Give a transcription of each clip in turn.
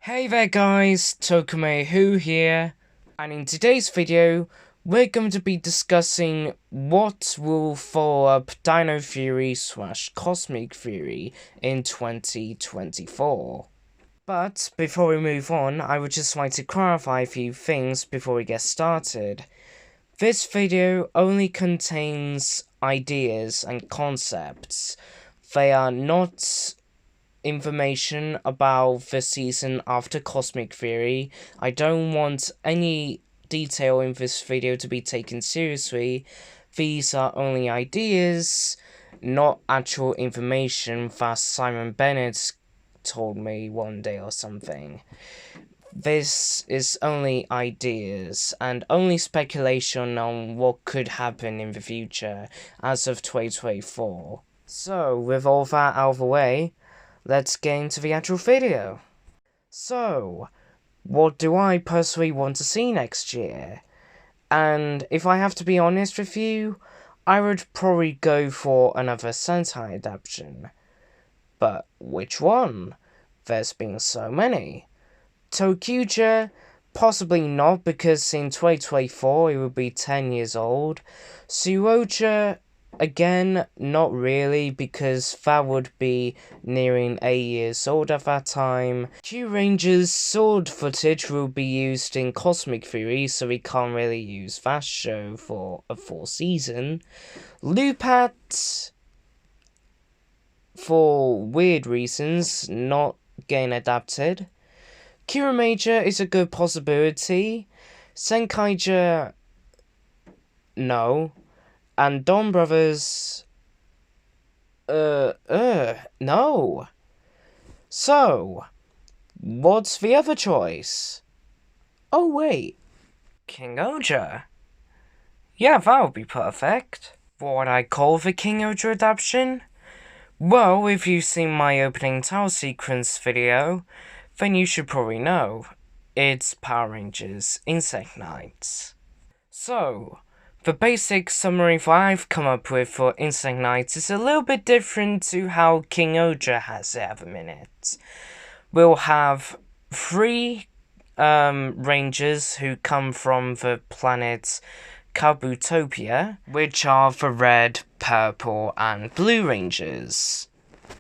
Hey there guys, TOEI here, and in today's video, we're going to be discussing what will follow up Dino Fury / Cosmic Fury in 2024. But before we move on, I would just like to clarify a few things before we get started. This video only contains ideas and concepts. They are not information about the season after Cosmic Fury. I don't want any detail in this video to be taken seriously. These are only ideas, not actual information that Simon Bennett told me one day or something. This is only ideas and only speculation on what could happen in the future as of 2024. So, with all that out of the way, let's get into the actual video. So, what do I personally want to see next year? And if I have to be honest with you, I would probably go for another Sentai adaptation. But which one? There's been so many. TOEI, possibly not, because in 2024 it would be 10 years old. Suoja, again, not really, because that would be nearing 8 years old at that time. Kyuranger's sword footage will be used in Cosmic Fury, so we can't really use that show for a full season. Lupat, for weird reasons, not getting adapted. Kira Major is a good possibility. Senkaiger, no. And Dawn Brothers, no. So, what's the other choice? Oh wait, Kingohger. Yeah, that would be perfect. What would I call the Kingohger adaptation? Well, if you've seen my opening title sequence video, then you should probably know. It's Power Rangers Insect Knights. So, the basic summary that I've come up with for Insect Knights is a little bit different to how Kingohger has it at the minute. We'll have 3 Rangers who come from the planet Kabutopia, which are the red, purple, and blue Rangers.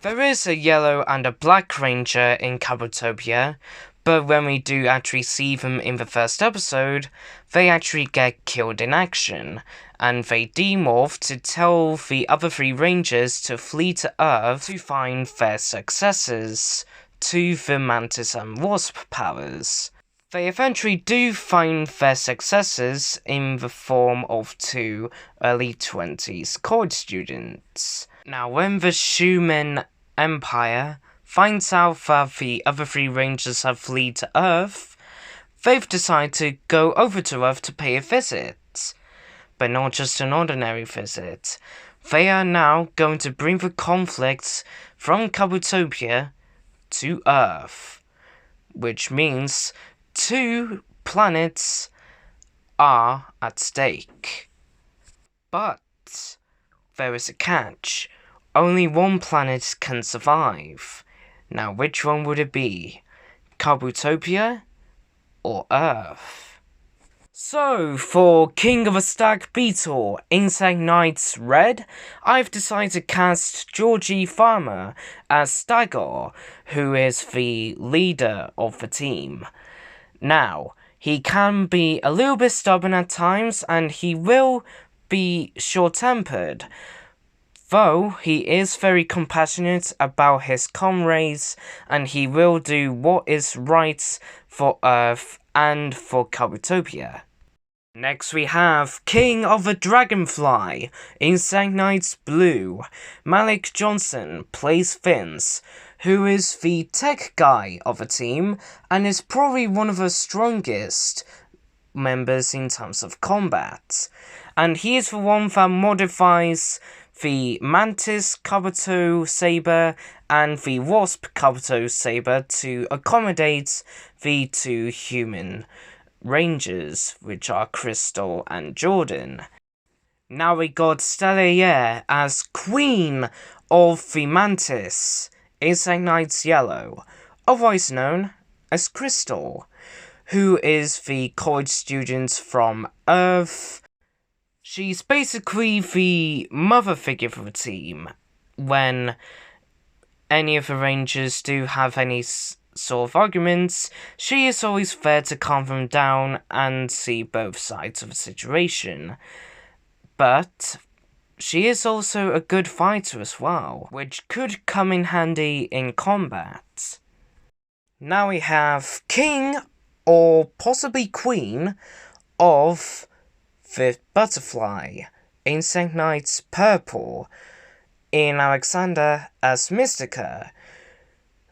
There is a yellow and a black Ranger in Kabutopia, but when we do actually see them in the first episode, they actually get killed in action, and they demorph to tell the other 3 Rangers to flee to Earth to find their successors to the Mantis and Wasp powers. They eventually do find their successors in the form of 2 early 20s college students. Now, when the Schumann Empire finds out that the other 3 Rangers have fled to Earth, they've decided to go over to Earth to pay a visit. But not just an ordinary visit. They are now going to bring the conflict from Kabutopia to Earth, which means 2 planets are at stake. But there is a catch. Only 1 planet can survive. Now, which one would it be? Kabutopia or Earth? So, for King of a Stag Beetle, Insect Knights Red, I've decided to cast Georgie Farmer as Stagor, who is the leader of the team. Now, he can be a little bit stubborn at times, and he will be short-tempered, though he is very compassionate about his comrades, and he will do what is right for Earth and for Kabutopia. Next we have King of the Dragonfly, Insect Knights Blue. Malik Johnson plays Vince, who is the tech guy of the team, and is probably one of the strongest members in terms of combat. And he is the one that modifies the Mantis Kabuto Saber and the Wasp Kabuto Saber to accommodate the 2 human Rangers, which are Crystal and Jordan. Now we got Stellar as Queen of the Mantis, Insect Knight's Yellow, otherwise known as Crystal, who is the college student from Earth. She's basically the mother figure for the team. When any of the Rangers do have any sort of arguments, she is always there to calm them down and see both sides of the situation. But she is also a good fighter as well, which could come in handy in combat. Now we have King, or possibly Queen, of the Butterfly, Insect Knight's Purple, in Alexander as Mystica,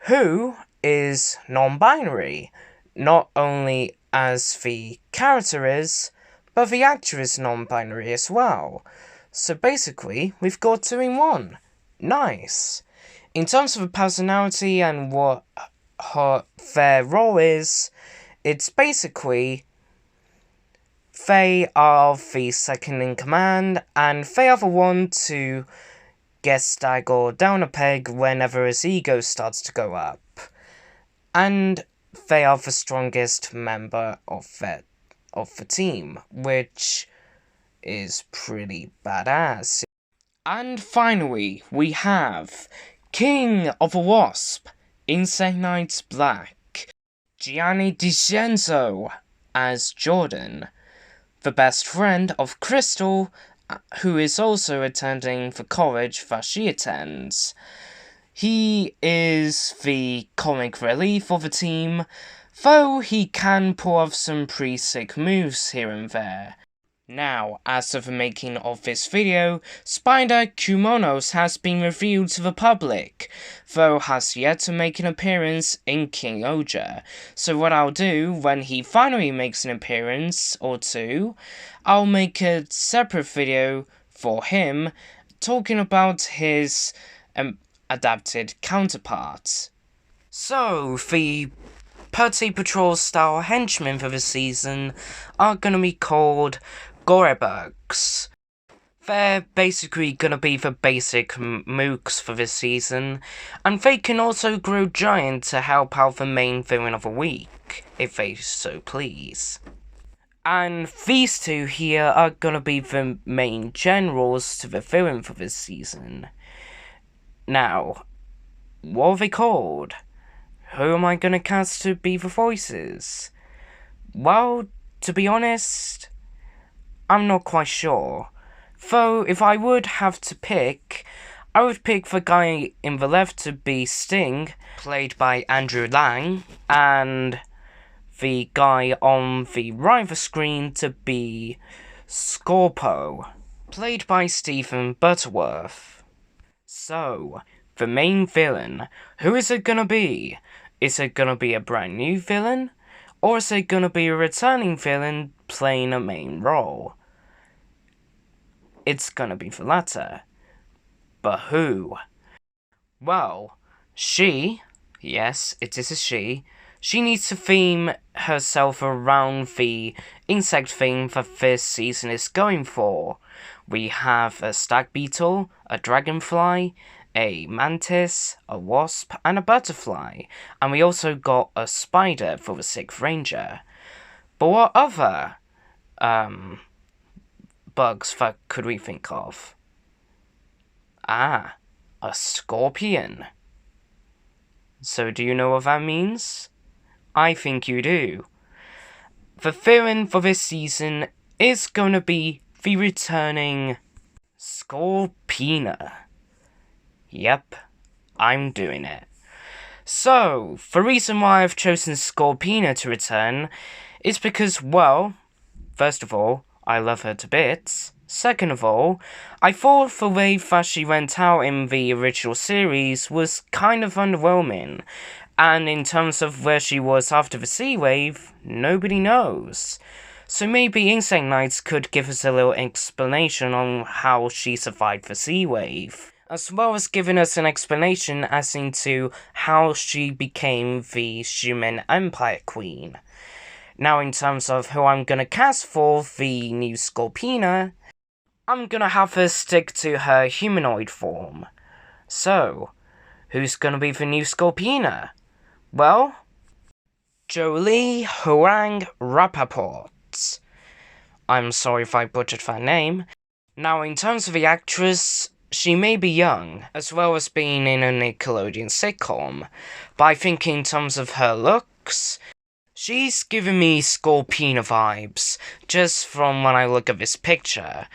who is non-binary, not only as the character is, but the actor is non-binary as well. So basically, we've got 2 in 1. Nice. In terms of the personality and what their role is, it's basically they are the second in command, and they are the one to get staggered down a peg whenever his ego starts to go up. And they are the strongest member of the team, which is pretty badass. And finally, we have King of the Wasp, Insect Knight's Black, Gianni DiCenzo as Jordan, the best friend of Crystal, who is also attending the college that she attends. He is the comic relief of the team, though he can pull off some pretty sick moves here and there. Now, as of the making of this video, Spider Kumonos has been revealed to the public, though has yet to make an appearance in Kingohger. So what I'll do, when he finally makes an appearance or two, I'll make a separate video for him, talking about his adapted counterpart. So, the Putty Patrol style henchmen for this season are gonna be called Gorebugs. They're basically gonna be the basic mooks for this season, and they can also grow giant to help out the main villain of the week, if they so please. And these two here are gonna be the main generals to the villain for this season. Now, what are they called? Who am I gonna cast to be the voices? Well, to be honest, I'm not quite sure. Though, if I would have to pick, I would pick the guy in the left to be Sting, played by Andrew Lang, and the guy on the right of the screen to be Scorpo, played by Stephen Butterworth. So, the main villain, who is it gonna be? Is it gonna be a brand new villain? Or is it gonna be a returning villain playing a main role? It's gonna be the latter. But who? Well, she, yes, it is a she needs to theme herself around the insect theme that this season is going for. We have a stag beetle, a dragonfly, a mantis, a wasp, and a butterfly. And we also got a spider for the 6th Ranger. But what other bugs that could we think of? Ah, a scorpion. So do you know what that means? I think you do. The villain for this season is going to be the returning Scorpina. Yep, I'm doing it. So, the reason why I've chosen Scorpina to return is because, well, first of all, I love her to bits. Second of all, I thought the way that she went out in the original series was kind of underwhelming. And in terms of where she was after the sea wave, nobody knows. So maybe Insect Knights could give us a little explanation on how she survived the sea wave, as well as giving us an explanation as into how she became the Human Empire Queen. Now in terms of who I'm gonna cast for the new Scorpina, I'm gonna have her stick to her humanoid form. So, who's gonna be the new Scorpina? Well, Jolie Hoang Rappaport. I'm sorry if I butchered that name. Now, in terms of the actress, she may be young, as well as being in a Nickelodeon sitcom, but I think in terms of her looks, she's giving me Scorpina vibes, just from when I look at this picture.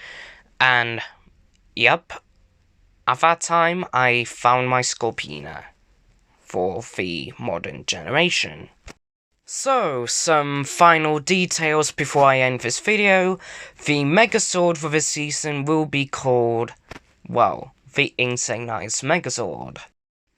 And, yep, at that time, I found my Scorpina for the modern generation. So, some final details before I end this video. The Megazord for this season will be called, well, the Insectized Megazord.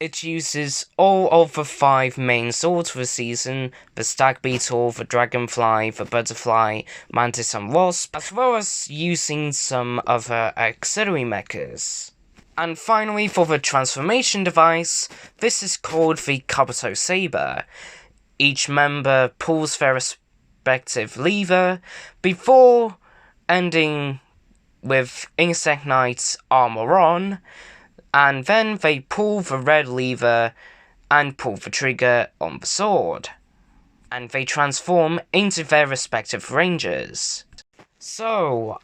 It uses all of the 5 main swords for the season, the Stag Beetle, the Dragonfly, the Butterfly, Mantis and Wasp, as well as using some other auxiliary mechas. And finally, for the transformation device, this is called the Kabuto Saber. Each member pulls their respective lever before ending with Insect Knight's armor on, and then they pull the red lever and pull the trigger on the sword, and they transform into their respective ranges. So,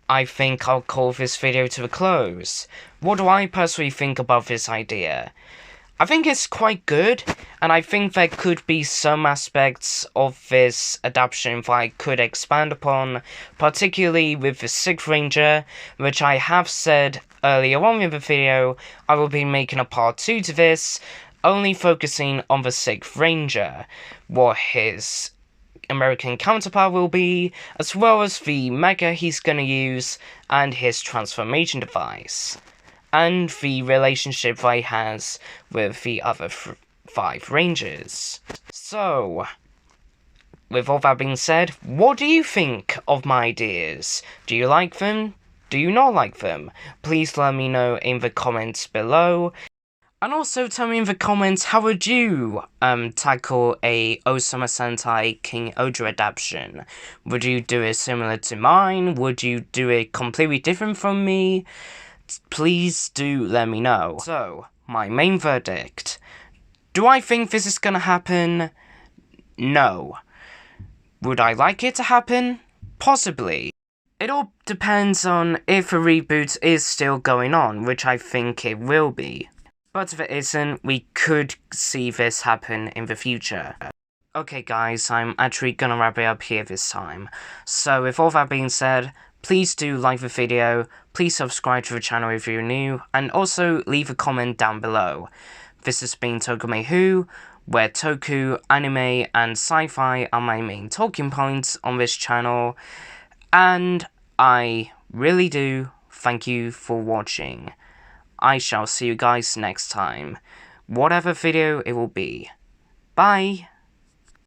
I think I'll call this video to a close. What do I personally think about this idea? I think it's quite good, and I think there could be some aspects of this adaptation that I could expand upon, particularly with the 6th Ranger, which I have said earlier on in the video, I will be making a part 2 to this, only focusing on the 6th Ranger, what his American counterpart will be, as well as the mecha he's gonna use, and his transformation device, and the relationship that he has with the other 5 Rangers. So, with all that being said, what do you think of my ideas? Do you like them? Do you not like them? Please let me know in the comments below. And also tell me in the comments, how would you tackle a Ohsama Sentai Kingohger adaptation? Would you do it similar to mine? Would you do it completely different from me? Please do let me know. So, my main verdict. Do I think this is gonna happen? No. Would I like it to happen? Possibly. It all depends on if a reboot is still going on, which I think it will be. But if it isn't, we could see this happen in the future. Okay guys, I'm actually gonna wrap it up here this time. So with all that being said, please do like the video, please subscribe to the channel if you're new, and also leave a comment down below. This has been Tokome Who, where Toku, anime, and sci-fi are my main talking points on this channel, and I really do thank you for watching. I shall see you guys next time, whatever video it will be. Bye!